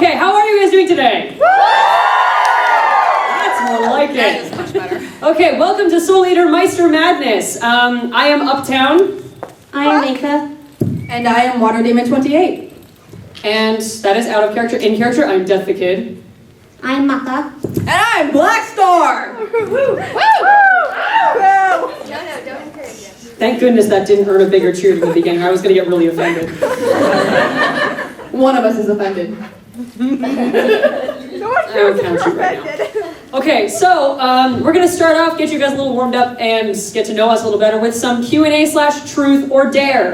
Okay, how are you guys doing today? That's more like it. That is much better. Okay, welcome to Soul Eater Meister Madness. I am Uptown. I am Meister. And I am Water Demon 28. And that is out of character. In character, I'm Death the Kid. I'm Maka. And I'm Black Star! Woo! Woo! No, don't encourage him. Thank goodness that didn't earn a bigger cheer at the beginning. I was going to get really offended. One of us is offended. No one I don't count you right now. Okay, so we're going to start off, get you guys a little warmed up, and get to know us a little better with some Q&A/truth or dare.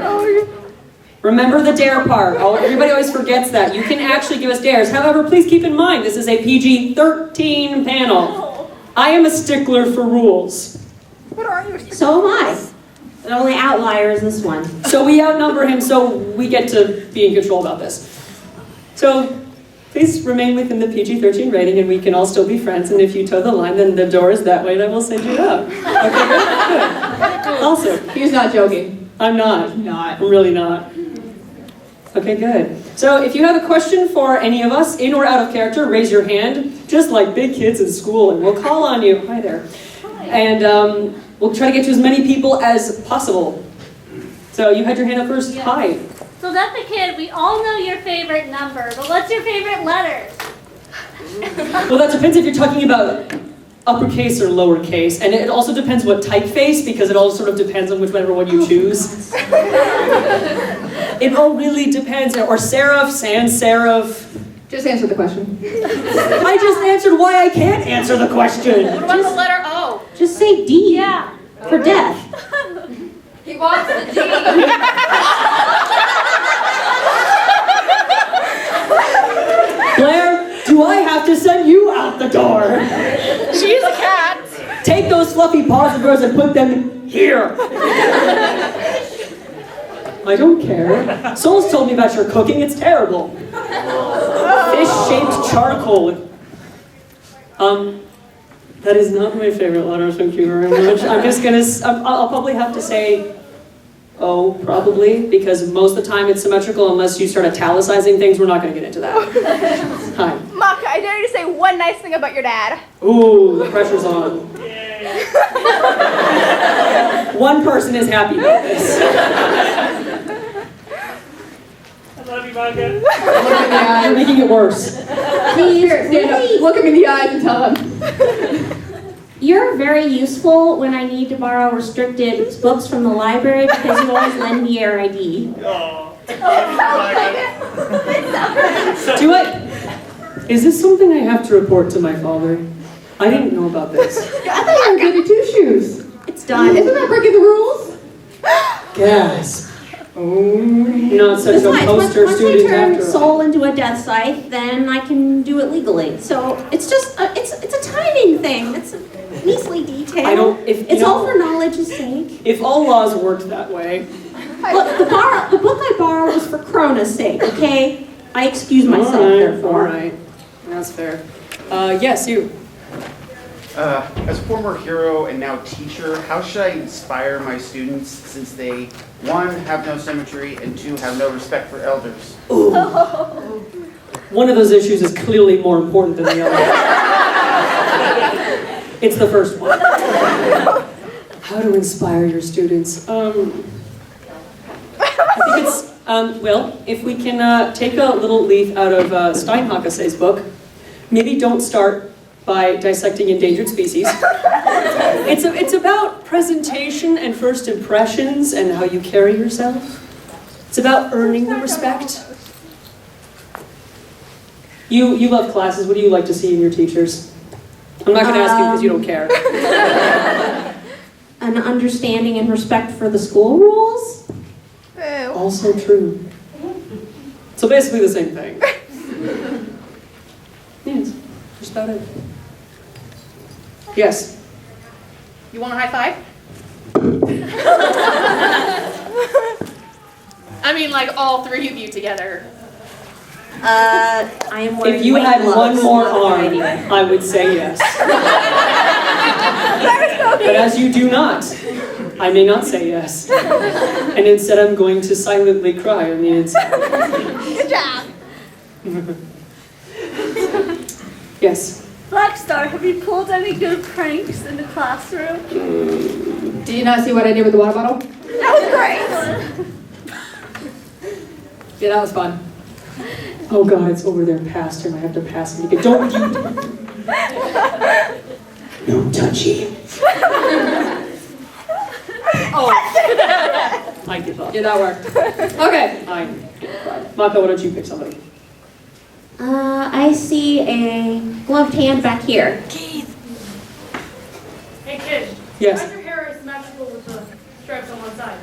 Remember the dare part. Everybody always forgets that. You can actually give us dares. However, please keep in mind, this is a PG-13 panel. I am a stickler for rules. What are you? So am I. The only outlier is this one. So we outnumber him, so we get to be in control about this. So please remain within the PG-13 rating, and we can all still be friends. And if you toe the line, then the door is that way, and I will send you out. Okay, good. Also, He's not joking. I'm not. Not. I'm really not. Okay, good. So if you have a question for any of us, in or out of character, raise your hand, just like big kids in school, and we'll call on you. Hi there. And we'll try to get to as many people as possible. So you had your hand up first? Yes. Hi. So that's the kid. We all know your favorite number, but what's your favorite letter? Well, that depends if you're talking about uppercase or lowercase, and it also depends what typeface, because it all sort of depends on whichever one you choose. It all really depends. Or serif, sans serif. Just answer the question. I just answered why I can't answer the question. What about the letter O? Just say D. Yeah. For death. He wants the D. Blair, do I have to send you out the door? She's a cat. Take those fluffy paws of yours and put them here. I don't care. Soul's told me about your cooking. It's terrible. Fish-shaped charcoal. That is not my favorite letter. Thank you very much. I'm just gonna. I'll probably have to say O, probably, because most of the time it's symmetrical. Unless you start italicizing things, we're not gonna get into that. Hi. Maka, I dare you to say one nice thing about your dad. Ooh, the pressure's on. One person is happy about this. I love you, Maka. Look him in the eye. You're making it worse. Please, Here, stand up. really, Look him in the eyes and tell him. you're very useful when I need to borrow restricted books from the library because you always lend me your ID. Oh. Do I? Is this something I have to report to my father? I didn't know about this. I thought you were getting 2 shoes. It's done. Isn't that breaking the rules? Gasp. Oh, not such a Besides, poster once I student turn after all. Soul into a death scythe, then I can do it legally. So it's just it's a timing thing. It's measly detail. I don't- if, you it's all know- for knowledge's sake. If all laws worked that way. Look, the book I borrowed was for Krona's sake. Okay, I excuse myself therefore. All right. That's fair. Yes, you. As a former hero and now teacher, how should I inspire my students since they, 1, have no symmetry, and 2, have no respect for elders? Ooh. One of those issues is clearly more important than the other. It's the first one. How to inspire your students? I think it's, well, if we can take a little leaf out of Steinhakase's book, maybe don't start by dissecting endangered species. It's about presentation and first impressions and how you carry yourself. It's about earning the respect. You love classes. What do you like to see in your teachers? I'm not going to ask you because you don't care. An understanding and respect for the school rules. Boo. Also true. So basically the same thing. Yes, just about it. Yes. You want a high five? I mean, like all 3 of you together. I am wearing If you white had gloves, one more not a good arm, idea. I would say yes. But as you do not, I may not say yes. And instead I'm going to silently cry on the inside. Good job. Yes. Blackstar, have you pulled any good pranks in the classroom? Do you not see what I did with the water bottle? That was great. Yeah, that was fun. Oh God, it's over there past him. I have to pass him. Don't you? No touchy. Oh. I give up. Yeah, that worked. Okay. Fine. Mako, why don't you pick somebody? I see a gloved hand back here. Hey kid, Yes. why's your hair symmetrical with the stripes on one side?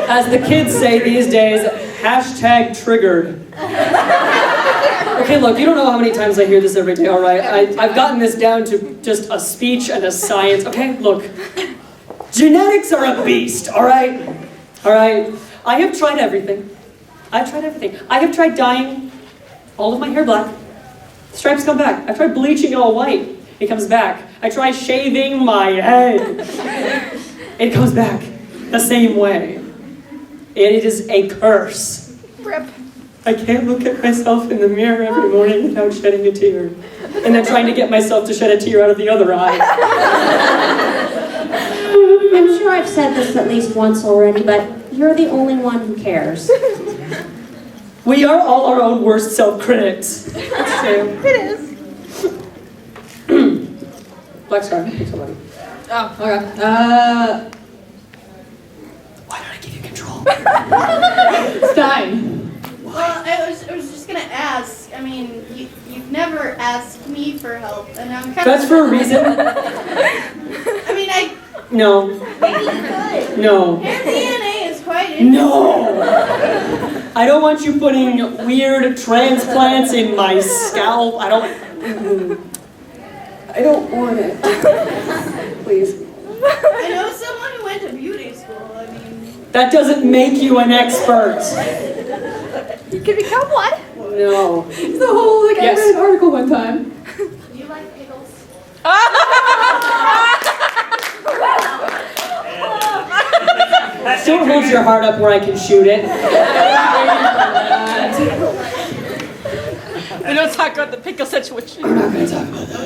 As the kids say these days, hashtag triggered. Okay, look, you don't know how many times I hear this every day, all right? I've gotten this down to just a speech and a science. Okay, look. Genetics are a beast, all right? All right? I have tried everything. I've tried everything. I have tried dyeing all of my hair black. Stripes come back. I've tried bleaching it all white. It comes back. I try shaving my head. It comes back the same way. It is a curse. Rip. I can't look at myself in the mirror every morning without shedding a tear. And then trying to get myself to shed a tear out of the other eye. I'm sure I've said this at least once already, but you're the only one who cares. We are all our own worst self-critics. That's true. It is. Black Star, pick somebody. Oh, okay. Why did I give you control? Stein. Well, I was just gonna ask. I mean, you've never asked me for help, and I'm kind That's of. for a reason. I mean, No. maybe you could. No. Hair DNA is quite interesting. No! I don't want you putting weird transplants in my scalp. I don't want it. Please. I know someone who went to beauty school. I mean, That doesn't make you an expert. You can become one. No. It's the whole, like, Yes. I read an article one time. do you like pickles? Don't hold your heart up where I can shoot it. We don't talk about the pickle situation. We're not going to talk about that.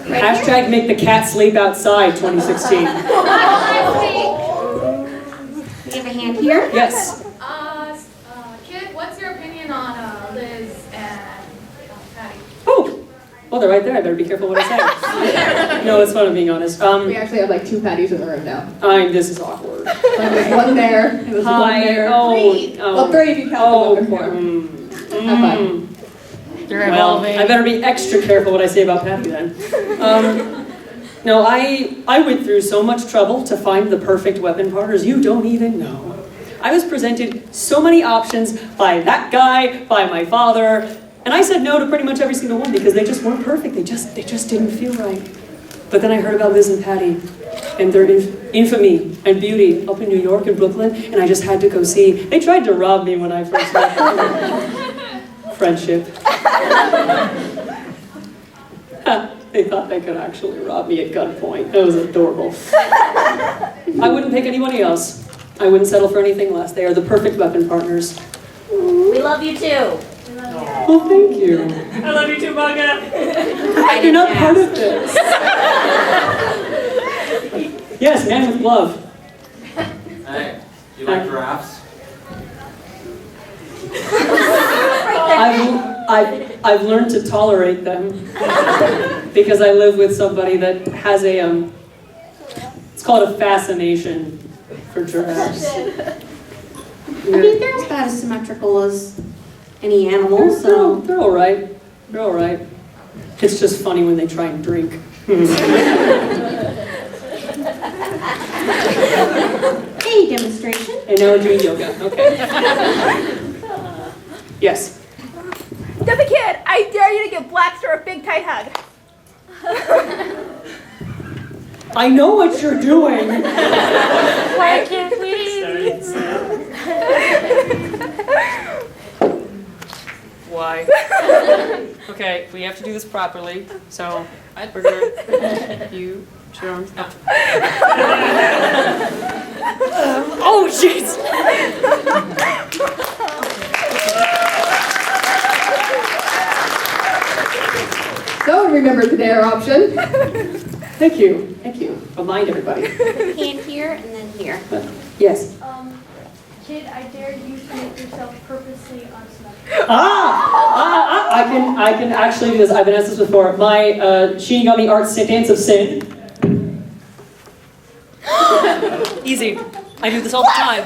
Hashtag make the cat sleep outside 2016. We have a hand here. Yes. Kid, what's your opinion on Liz and Patty? Oh, well, they're right there. I better be careful what I say. No, it's fun, I'm being honest. We actually have like 2 patties in the room now. This is awkward. Like there's one there, and there's one there. Well, 3 if you count the one before. Have fun. Well, I better be extra careful what I say about Patty then. No, I went through so much trouble to find the perfect weapon partners you don't even know. I was presented so many options by that guy, by my father, and I said no to pretty much every single one because they just weren't perfect. They just didn't feel right. But then I heard about Liz and Patty and their infamy and beauty up in New York and Brooklyn, and I just had to go see. They tried to rob me when I first met them. Friendship. They thought they could actually rob me at gunpoint. It was adorable. I wouldn't pick anybody else. I wouldn't settle for anything less. They are the perfect weapon partners. We love you too. Well, thank you. I love you too, Manga. You're not part of this. Yes, man with glove. Hey, do you like giraffes? I've learned to tolerate them because I live with somebody that has a it's called a fascination for giraffes. I mean, they're as bad as symmetrical as any animal, so. They're all right. They're all right. It's just funny when they try and drink. Any demonstration? And now we're doing yoga. Okay. Yes. Debbie Kid, I dare you to give Blackstar a big tight hug. I know what you're doing. Why can't we? Why? Okay, we have to do this properly. So we're gonna you, your arms up. Oh, jeez! So remember the dare option. Thank you. Thank you. Remind everybody. Hand here and then here. Yes. Kid, I dare you to make yourself purposely unsymmetrical. I can actually do this. I've been asked this before. My Shinigami art dance of sin. Easy. I do this all the time.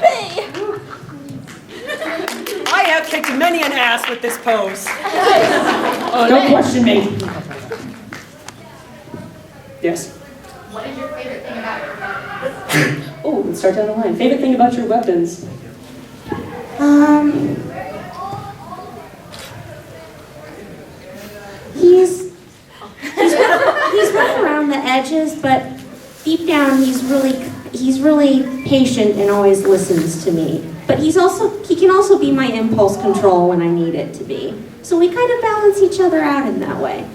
I have kicked many an ass with this pose. Oh, don't question me. Yes. What is your favorite thing about your weapons? Oh, let's start down the line. Favorite thing about your weapons? He's rough around the edges, but deep down he's really patient and always listens to me. But he can also be my impulse control when I need it to be. So we kind of balance each other out in that way.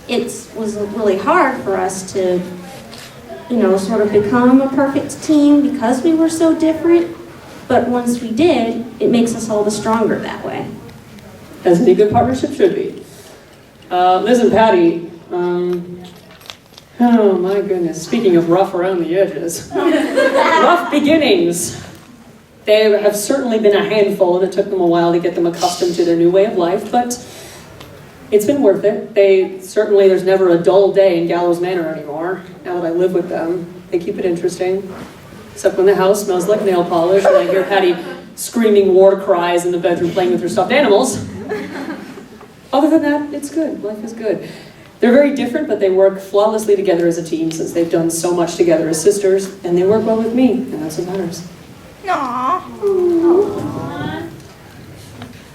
It was really hard for us to, sort of become a perfect team because we were so different. But once we did, it makes us all the stronger that way. As any good partnership should be. Liz and Patty, oh my goodness, speaking of rough around the edges, rough beginnings. They have certainly been a handful, and it took them a while to get them accustomed to their new way of life, but it's been worth it. There's never a dull day in Gallows Manor anymore, now that I live with them. They keep it interesting, except when the house smells like nail polish, and I hear Patty screaming war cries in the bedroom playing with her stuffed animals. Other than that, it's good. Life is good. They're very different, but they work flawlessly together as a team since they've done so much together as sisters, and they work well with me, and that's what matters. Aww.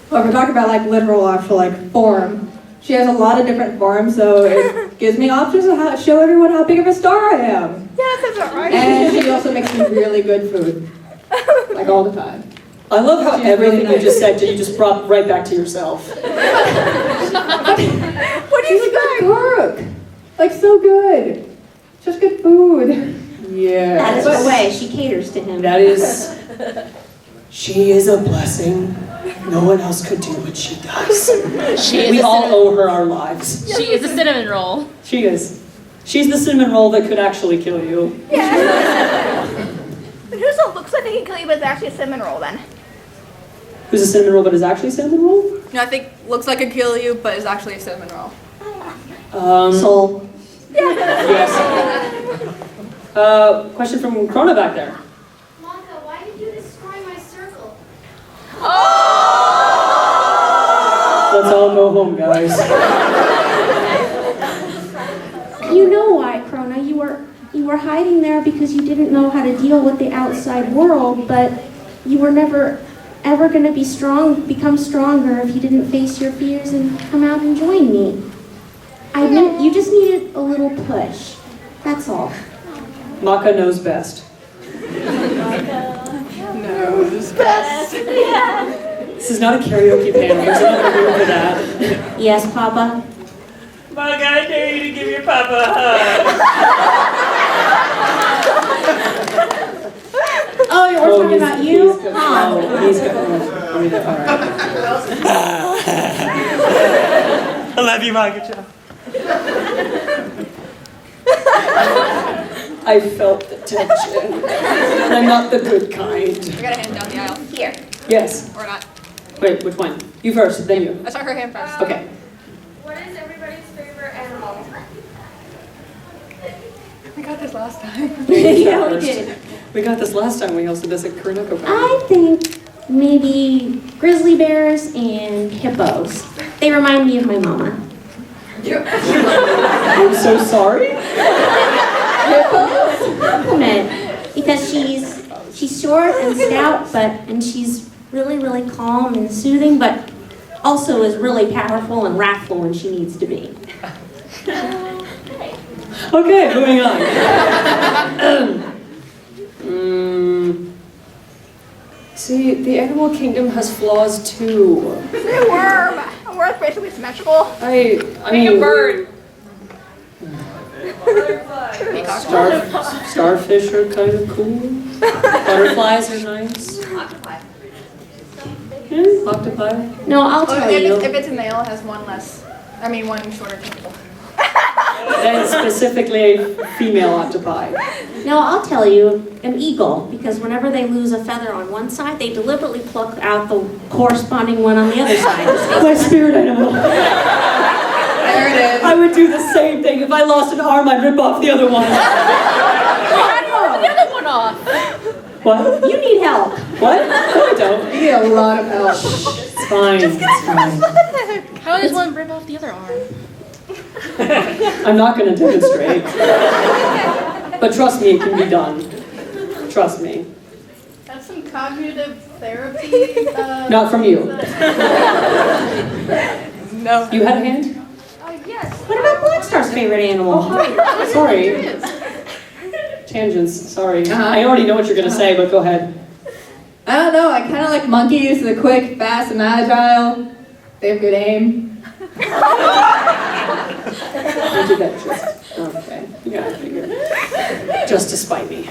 Well, if we're talking about literal actual form, she has a lot of different forms, so it gives me options to show everyone how big of a star I am. Yes, that's not right. And she also makes me really good food, all the time. I love how She's everything really nice. you just said, you just brought right back to yourself. What do She's a good cook. So good. Just good food. Yeah. That is the way. She caters to him. She is a blessing. No one else could do what she does. We all owe her our lives. She is a cinnamon roll. She is. She's the cinnamon roll that could actually kill you. Yeah. But who's the looks like they can kill you, but it's actually a cinnamon roll then? Who's a cinnamon roll but is actually a cinnamon roll? No, I think looks like it kill you, but is actually a cinnamon roll. Soul. Yes. Question from Krona back there. Monka, why did you destroy my circle? Let's all go home, guys. You know why, Krona. You were hiding there because you didn't know how to deal with the outside world, but you were never ever going to become stronger if you didn't face your fears and come out and join me. You just needed a little push. That's all. Maka knows best. Knows best. This is not a karaoke panel. There's another room for that. Yes, Papa? Maka, I dare you to give your papa a hug. Oh, we're talking about you? He's good. All right. I love you, Maka. I felt the tension. And I'm not the good kind. I got a hand down the aisle. Here. Yes. Or not. Wait, which one? You first, then you. I saw her hand first. Okay. What is everybody's favorite animal? We got this last time. Yeah, we did. We got this last time we hosted this at Kumoricon. I think maybe grizzly bears and hippos. They remind me of my mama. I'm so sorry. Hippos? Compliment. Because she's short and stout, and she's really, really calm and soothing, but also is really powerful and wrathful when she needs to be. Okay, moving on. See, the animal kingdom has flaws too. A worm. A worm's basically symmetrical. I Make mean, a bird. starfish are kind of cool. Butterflies are nice. Octopi. No, I'll tell you. If it's a male, it has one shorter tentacle. Then specifically a female octopi. No, I'll tell you, an eagle, because whenever they lose a feather on one side, they deliberately pluck out the corresponding one on the other side. My spirit animal. There it is. I would do the same thing. If I lost an arm, I'd rip off the other one. How do you rip the other one off? What? You need help. What? No, I don't. You need a lot of help. It's fine. It's fine. How does one rip off the other arm? I'm not going to demonstrate. But trust me, it can be done. Trust me. That's some cognitive therapy. Not from you. No. You had a hand? Yes. What about Black Star's favorite animal? Sorry. Tangents, sorry. Uh-huh. I already know what you're going to say, but go ahead. I don't know, I kind of like monkeys. They're quick, fast, and agile. They have good aim. You did that just. Okay. You got it figured. Just to spite me.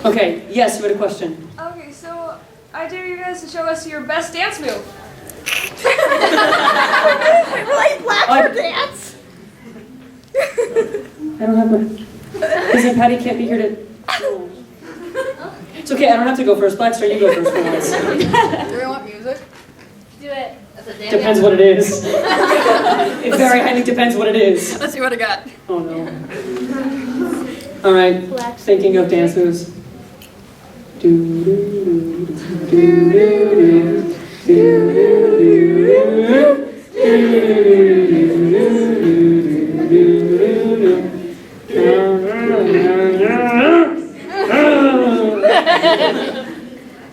Okay, yes, you had a question. Okay, so I dare you guys to show us your best dance move. Really? Black dance? I don't have my... Isn't Patty can't be here to... Oh. It's okay, I don't have to go first. Black Star, you go first for once. Do we want music? Do it. Depends what it is. It very highly depends what it is. Let's see what I got. Oh no. All right, thinking of dance moves.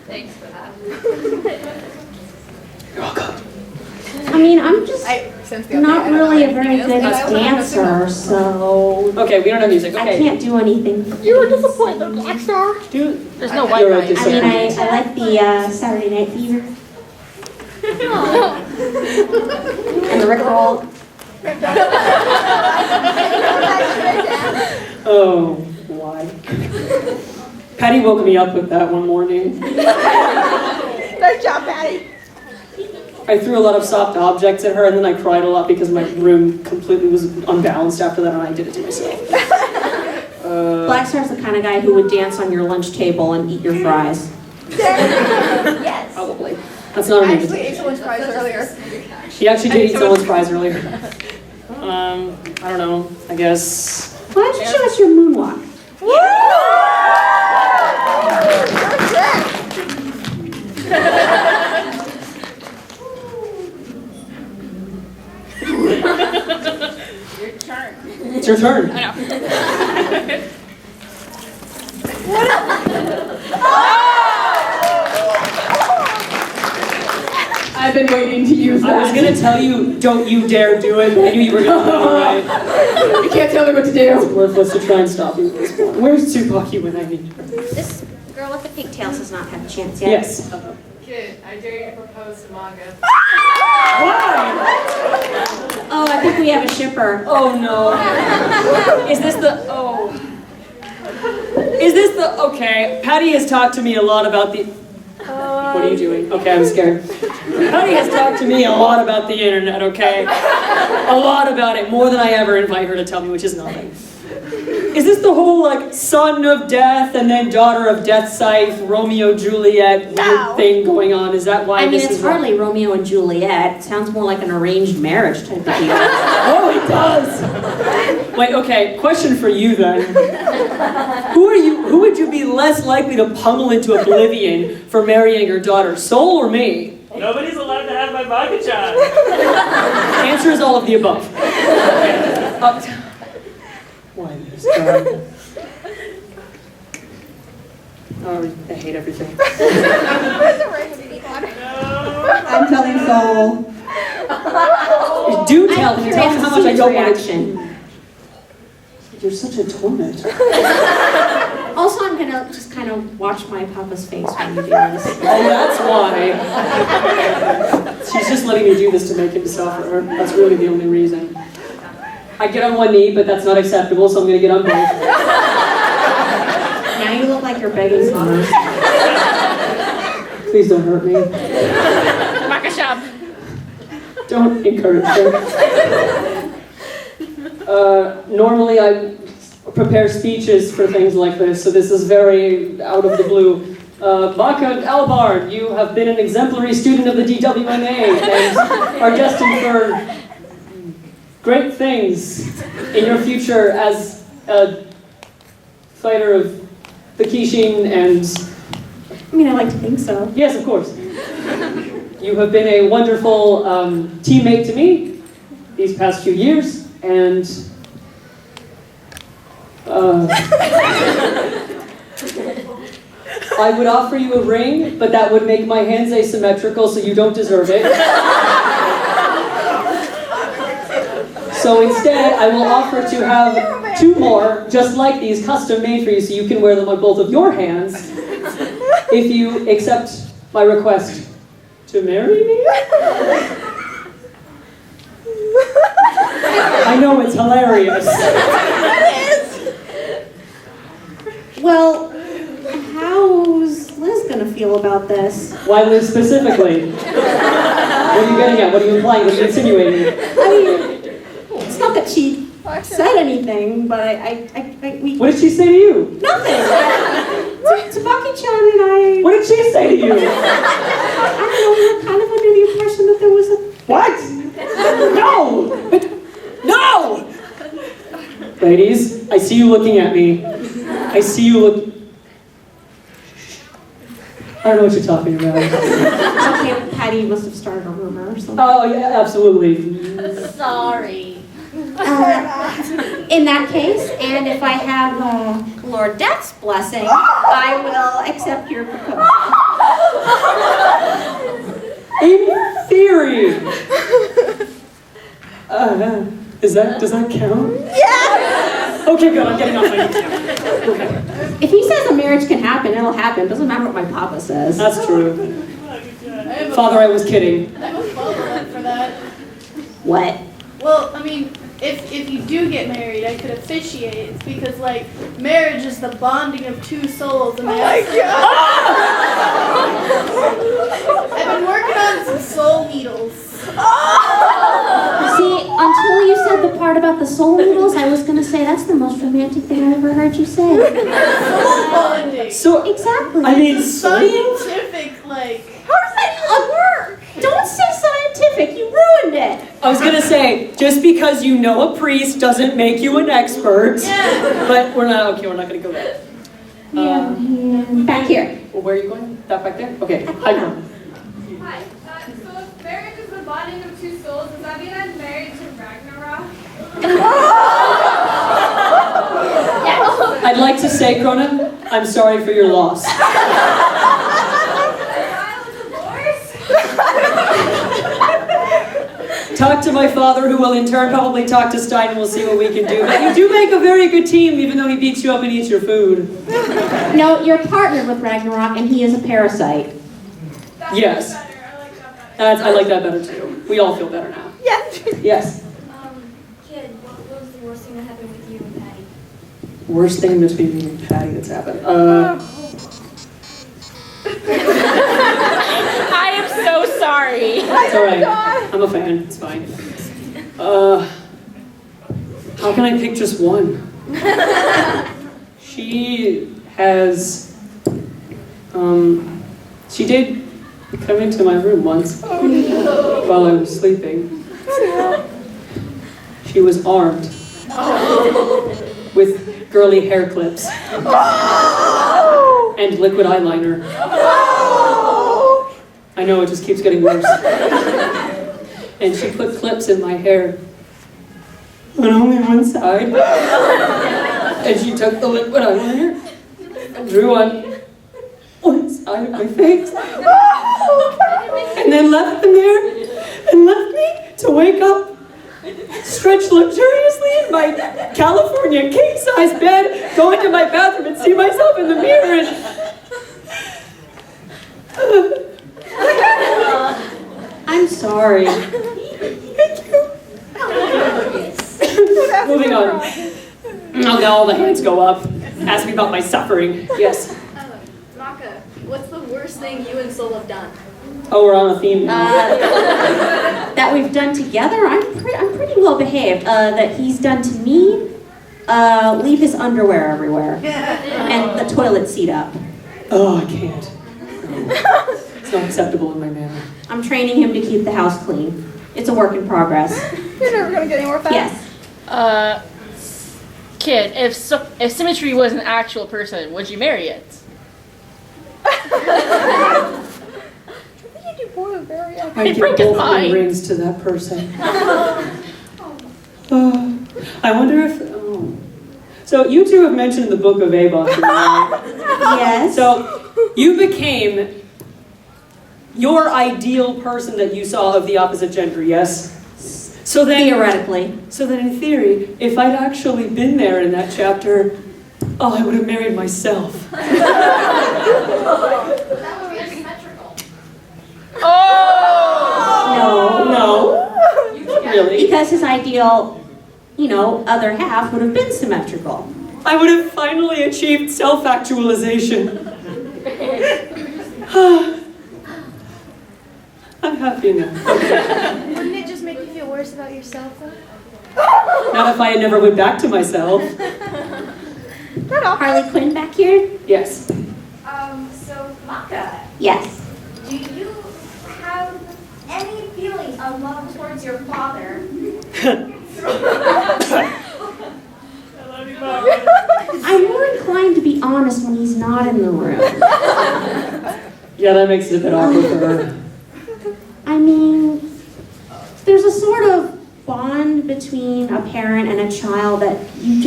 Thanks for that. You're welcome. I mean, I'm just Since the not other day, I really a don't know very what good it is, but I dancer, so Okay, we don't have music. I Okay. can't do anything. You were disappointed, Black Star. Dude, There's no white you're right. right. I mean, I like the Saturday Night Fever. And the Rickroll. Oh, why? Patty woke me up with that one morning. Nice job, Patty. I threw a lot of soft objects at her, and then I cried a lot because my room completely was unbalanced after that, and I did it to myself. Black Star's the kind of guy who would dance on your lunch table and eat your fries. Yes. Probably. That's not an I actually ate invitation. someone's fries earlier. She actually did eat someone's fries earlier. I don't know. I guess. Why don't you show us your moonwalk? It's your turn. I know. I've been waiting to use that. I was gonna tell you, don't you dare do it, but I knew you were gonna do it right. You can't tell me what to It's do. worthless to try and stop you at this point. Where's Tsubaki when I need her? This girl with the pigtails has not had a chance yet. Yes. Kid, I dare you to propose to Manga. Why? Oh, I think we have a shipper. Oh no. Is this the, oh. Is this the, okay. Patty has talked to me a lot about the, what are you doing? Okay, I'm scared. Patty has talked to me a lot about the internet, okay? A lot about it, more than I ever invite her to tell me, which is nothing. Is this the whole, like, son of death and then daughter of death scythe, Romeo, Juliet weird thing going on? Is that why I mean, this it's is hardly Romeo and Juliet. It sounds more like an arranged marriage type of deal. Oh, it does! Wait, okay, question for you then. Who would you be less likely to pummel into oblivion for marrying your daughter, Soul or me? Nobody's allowed to have my Manga-chan. Answer is all of the above. Uptown. Why this guy? Oh, I hate everything. I'm telling Soul. Do tell him. I'm Tell him how much I don't want to. reaction. You're such a torment. Also, I'm gonna just kind of watch my papa's face when you do this. Oh, that's why. She's just letting me do this to make him suffer. That's really the only reason. I get on one knee, but that's not acceptable, so I'm gonna get on both. Now you look like like you're begging someone. Please don't hurt me. Makashab. Don't encourage her. Normally I prepare speeches for things like this, so this is very out of the blue. Baka Albard, you have been an exemplary student of the DWMA and are destined for great things in your future as a fighter of the Kishin and... I mean, I like to think so. Yes, of course. You have been a wonderful teammate to me these past few years, and I would offer you a ring, but that would make my hands asymmetrical, so you don't deserve it. So instead, I will offer to have 2 more, just like these, custom made for you, so you can wear them on both of your hands, if you accept my request to marry me. I know, it's hilarious. Well, how's Liz gonna feel about this? Why Liz specifically? What are you getting at? What are you implying? What are you insinuating? I mean, it's not that she said anything, but we... What did she say to you? Nothing! Tabaki-chan and I... What did she say to you? I don't know, we were kind of under the impression that there was a... What? No! No! Ladies, I see you looking at me. I see you look... I don't know what you're talking about. Okay, Patty must have started a rumor or something. Oh, yeah, absolutely. Sorry. In that case, and if I have Lord Death's blessing, I will accept your proposal. In theory. Does that count? Yes! Okay, good. I'm getting off my knees now. Okay. If he says a marriage can happen, it'll happen. Doesn't matter what my papa says. That's true. Father, I was kidding. I have a follow-up for that. What? Well, I mean, if you do get married, I could officiate. It's because, like, marriage is the bonding of 2 souls. And I've been working on some soul needles. See, until you said the part about the soul needles, I was gonna say that's the most romantic thing I've ever heard you say. Soul bonding. So, Exactly. I mean, Scientific, like... How does that even work? Don't say scientific, you ruined it. I was gonna say, just because you know a priest doesn't make you an expert. Yeah. But we're not gonna go there. Back here. Well, where are you going? That back there? Okay, hi, girl. Hi. So if marriage is the bonding of 2 souls, does that mean I'm married to Ragnarok? I'd like to say, Cronin, I'm sorry for your loss. Talk to my father, who will in turn probably talk to Stein, and we'll see what we can do. But you do make a very good team, even though he beats you up and eats your food. No, you're partnered with Ragnarok, and he is a parasite. Yes. Better. I like that better. I like that better too. We all feel better now. Yes. Yes. Kid, what was the worst thing that happened with you and Patty? Worst thing between me and Patty that's happened. I am so sorry. It's alright. I'm a fan. It's fine. How can I pick just one? She has, she did come into my room once while I was sleeping. She was armed with girly hair clips and liquid eyeliner. I know, it just keeps getting worse. And she put clips in my hair, but only one side. And she took the liquid eyeliner and drew on one side of my face. And then left them there and left me to wake up, stretch luxuriously in my California king-size bed, go into my bathroom and see myself in the mirror and... I'm sorry. Thank you. Moving on. Oh, now all the hands go up. Ask me about my suffering. Yes. thing you and Soul have done? Oh, we're on a theme now. That we've done together, I'm pretty well behaved. That he's done to me, leave his underwear everywhere. And the toilet seat up. Oh, I can't. It's not acceptable in my manner. I'm training him to keep the house clean. It's a work in progress. You're never gonna get anywhere with that. Yes. Kid, if Symmetry was an actual person, would you marry it? I give both of my rings to that person. I wonder if... Oh. So you two have mentioned the Book of Avon. Yes. So you became your ideal person that you saw of the opposite gender, yes? So then, theoretically. So then in theory, if I'd actually been there in that chapter, oh, I would have married myself. That would be asymmetrical. No, not really. Because his ideal, other half would have been symmetrical. I would have finally achieved self-actualization. I'm happy now. Okay. Wouldn't it just make you feel worse about yourself though? Not if I had never went back to myself. Harley Quinn back here? Yes. So, Maka, Yes. do you have any feelings of love towards your father? I'm more inclined to be honest when he's not in the room. Yeah, that makes it a bit awkward for her. I mean, there's a sort of bond between a parent and a child that you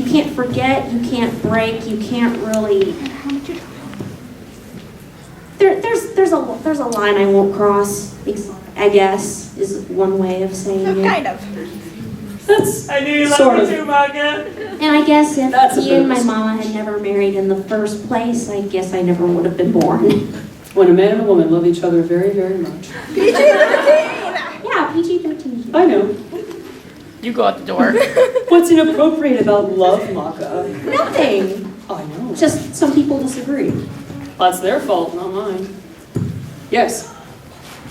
can't forget, you can't break, you can't really... There's a line I won't cross, I guess, is one way of saying it. Kind of. That's I knew you sort loved me of. too, Maka. And I guess if That's a he and my boost. mama had never married in the first place, I guess I never would have been born. When a man and a woman love each other very, very much. PG-13! Yeah, PG-13. I know. You go out the door. What's inappropriate about love, Maka? Nothing. I know. Just some people disagree. That's their fault, not mine. Yes.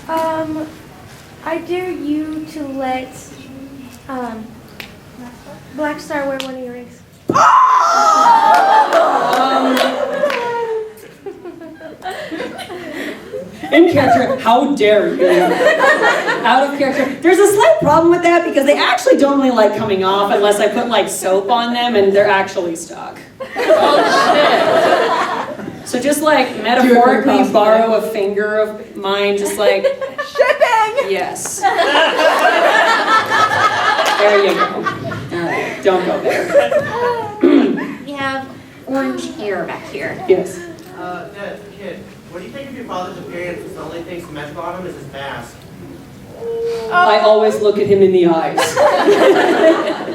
I dare you to let, Black Star wear one of your rings. In character, how dare you? Out of character. There's a slight problem with that because they actually don't really like coming off unless I put like soap on them and they're actually stuck. Oh shit. So just like metaphorically borrow a finger of mine, just like, Shipping! yes. There you go. All right, don't go there. We have orange hair back here. Yes. Kid, what do you think of your father's appearance since the only thing symmetrical on him is his mask? I always look at him in the eyes.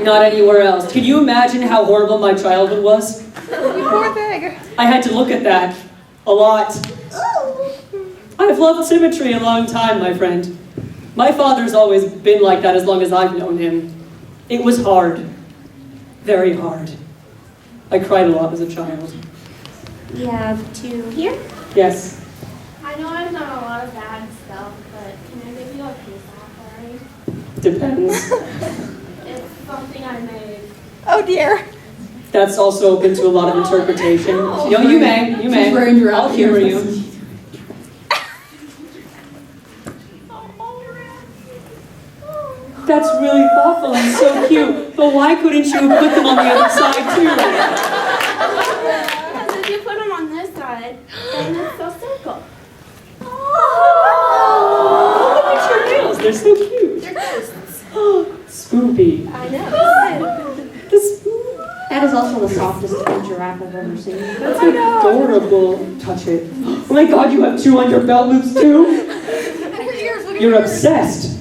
Not anywhere else. Can you imagine how horrible my childhood was? You poor thing. I had to look at that a lot. I've loved symmetry a long time, my friend. My father's always been like that as long as I've known him. It was hard. Very hard. I cried a lot as a child. We have two here. Yes. I know I've done a lot of bad stuff, but can I give you a peace offering? Depends. It's something I made. Oh dear. That's also open to a lot of interpretation. No, you may. You may. She's wearing your I'll humor you. That's really thoughtful and so cute. But why couldn't you have put them on the other side too? Because if you put them on this side, then it's a circle. Look at your nails. They're so cute. They're ghosts. Oh, spoopy. I know. The spoop. That is also the softest giraffe I've ever seen. That's adorable. Touch it. Oh my god, you have two on your belt loops too? You're obsessed.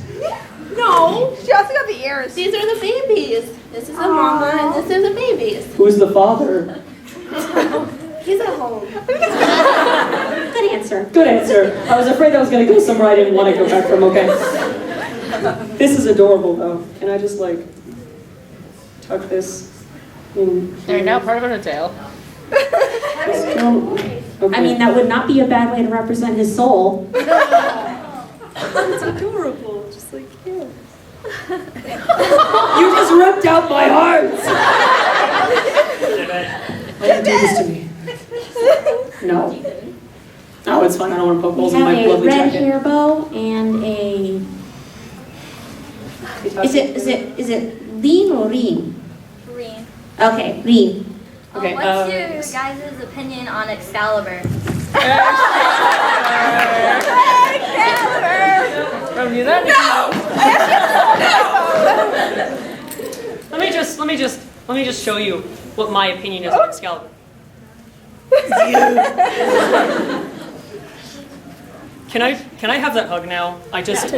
No. She also got the ears. These are the babies. This is a mama and this is a baby. Who's the father? He's at home. Good answer. Good answer. I was afraid I was going to go somewhere I didn't want to go back from, okay. This is adorable though. Can I just like tuck this in? They're now part of her tail. Just don't- Okay. I mean, that would not be a bad way to represent his soul. It's adorable, just like you. You just ripped out my heart! Why did you do this to me? No. No, it's fine. I don't want to poke We holes in have my a lovely red jacket. hair bow and a. Is it lean or reen? Green. Okay, reen. Okay, What's your guys' opinion on Excalibur? Let me just show you what my opinion is on Excalibur. Can I have that hug now? I just.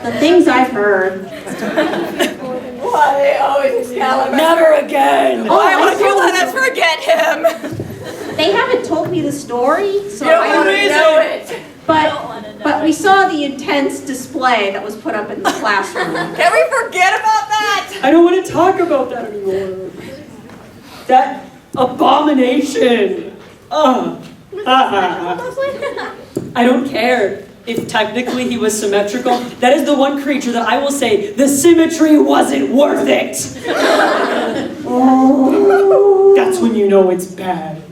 The things I've heard. Why always Excalibur? Never again! Why would you let us forget him? They haven't told me the story, so You don't I want don't to know it. But we saw the intense display that was put up in the classroom. Can we forget about that? I don't want to talk about that anymore. That abomination. I don't care if technically he was symmetrical. That is the one creature that I will say the symmetry wasn't worth it. That's when you know it's bad.